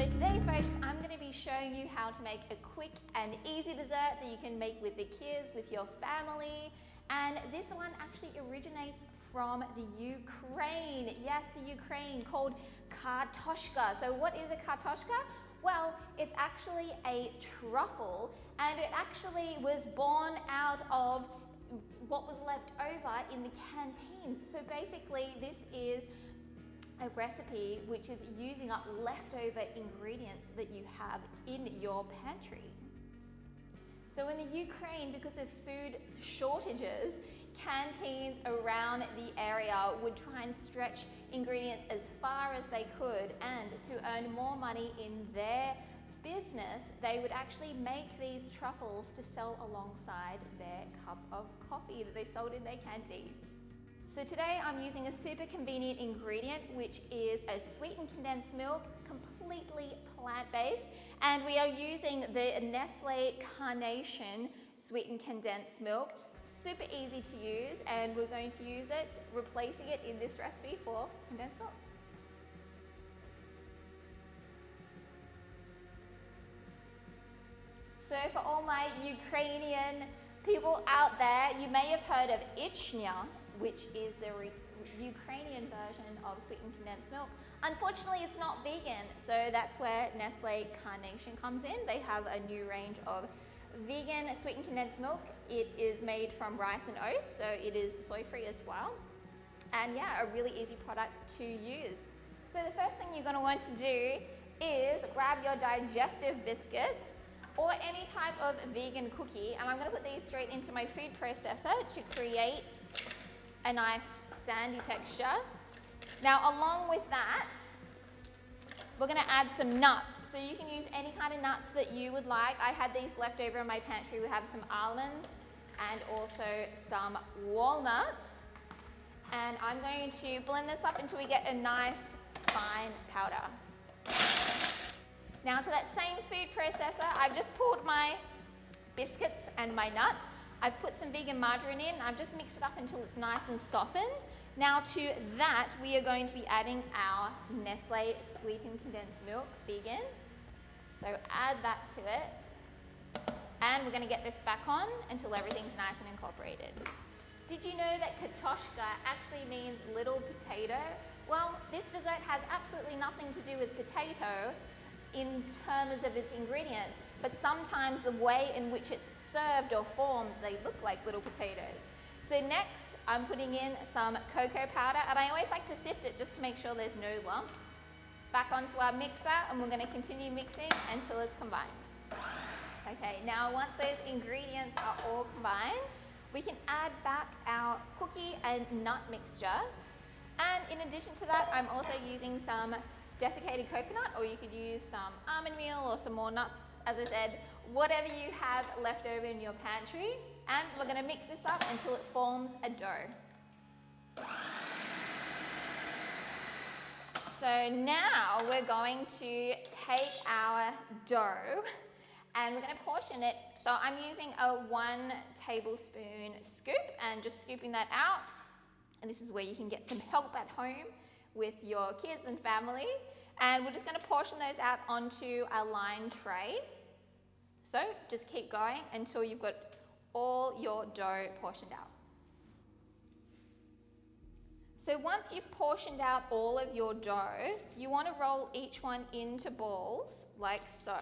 So today, folks, I'm going to be showing you how to make a quick and easy dessert that you can make with the kids, with your family. And this one actually originates from the Ukraine. Yes, the Ukraine, called kartoshka. So what is a kartoshka? Well, it's actually a truffle, and it actually was born out of what was left over in the canteens. So basically, this is a recipe which is using up leftover ingredients that you have in your pantry. So in the Ukraine, because of food shortages, canteens around the area would try and stretch ingredients as far as they could, and to earn more money in their business, they would actually make these truffles to sell alongside their cup of coffee that they sold in their canteen. So today I'm using a super convenient ingredient, which is a sweetened condensed milk, completely plant-based, and we are using the Nestle Carnation sweetened condensed milk. Super easy to use, and we're going to use it, replacing it in this recipe for condensed milk. So for all my Ukrainian people out there, you may have heard of ichnya, which is the Ukrainian version of sweetened condensed milk. Unfortunately, it's not vegan, so that's where Nestle Carnation comes in. They have a new range of vegan sweetened condensed milk. It is made from rice and oats, so it is soy-free as well. And yeah, a really easy product to use. So the first thing you're going to want to do is grab your digestive biscuits or any type of vegan cookie, and I'm going to put these straight into my food processor to create a nice sandy texture. Now, along with that, we're going to add some nuts. So you can use any kind of nuts that you would like. I had these left over in my pantry. We have some almonds and also some walnuts. And I'm going to blend this up until we get a nice fine powder. Now to that same food processor, I've just pulled my biscuits and my nuts. I've put some vegan margarine in. I've just mixed it up until it's nice and softened. Now to that, we are going to be adding our Nestle sweetened condensed milk, vegan. So add that to it. And we're going to get this back on until everything's nice and incorporated. Did you know that kartoshka actually means little potato? Well, this dessert has absolutely nothing to do with potato in terms of its ingredients, but sometimes the way in which it's served or formed, they look like little potatoes. So next, I'm putting in some cocoa powder, and I always like to sift it just to make sure there's no lumps. Back onto our mixer, and we're going to continue mixing until it's combined. Okay, now once those ingredients are all combined, we can add back our cookie and nut mixture. And in addition to that, I'm also using some desiccated coconut, or you could use some almond meal or some more nuts, as I said, whatever you have left over in your pantry. And we're going to mix this up until it forms a dough. So now we're going to take our dough and we're going to portion it. So I'm using a 1 tablespoon scoop and just scooping that out. And this is where you can get some help at home with your kids and family. And we're just going to portion those out onto a lined tray. So just keep going until you've got all your dough portioned out. So once you've portioned out all of your dough, you want to roll each one into balls like so.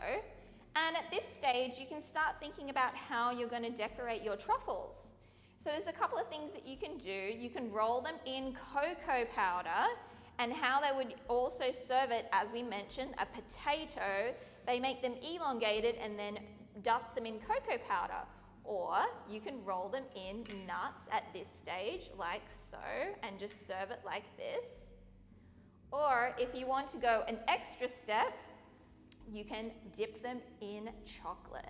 And at this stage, you can start thinking about how you're going to decorate your truffles. So there's a couple of things that you can do. You can roll them in cocoa powder, and how they would also serve it, as we mentioned, a potato. They make them elongated and then dust them in cocoa powder. Or you can roll them in nuts at this stage, like so, and just serve it like this. Or if you want to go an extra step, you can dip them in chocolate.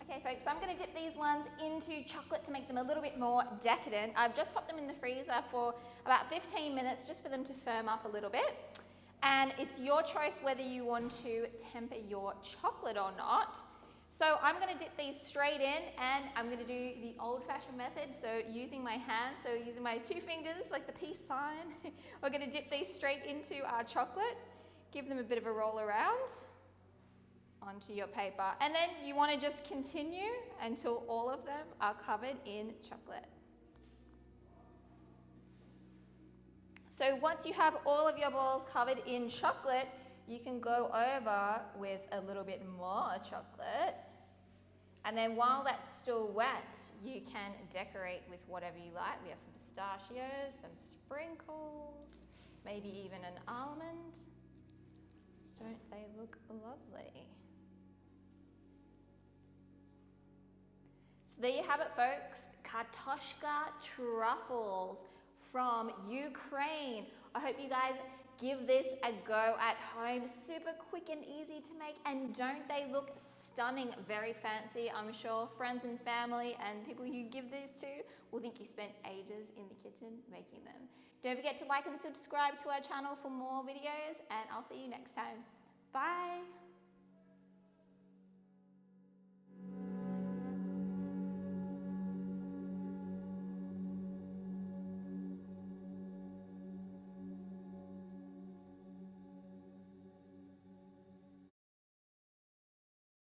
Okay folks, so I'm going to dip these ones into chocolate to make them a little bit more decadent. I've just popped them in the freezer for about 15 minutes just for them to firm up a little bit. And it's your choice whether you want to temper your chocolate or not. So I'm going to dip these straight in, and I'm going to do the old-fashioned method, so using my hands, so using my 2 fingers like the peace sign. We're going to dip these straight into our chocolate. give them a bit of a roll around onto your paper. And then you want to just continue until all of them are covered in chocolate. So once you have all of your balls covered in chocolate, you can go over with a little bit more chocolate. And then while that's still wet, you can decorate with whatever you like. We have some pistachios, some sprinkles, maybe even an almond. Don't they look lovely? So there you have it, folks. Kartoshka truffles from Ukraine. I hope you guys give this a go at home. Super quick and easy to make, and don't they look stunning, very fancy? I'm sure friends and family and people you give these to will think you spent ages in the kitchen making them. Don't forget to like and subscribe to our channel for more videos, and I'll see you next time. Bye.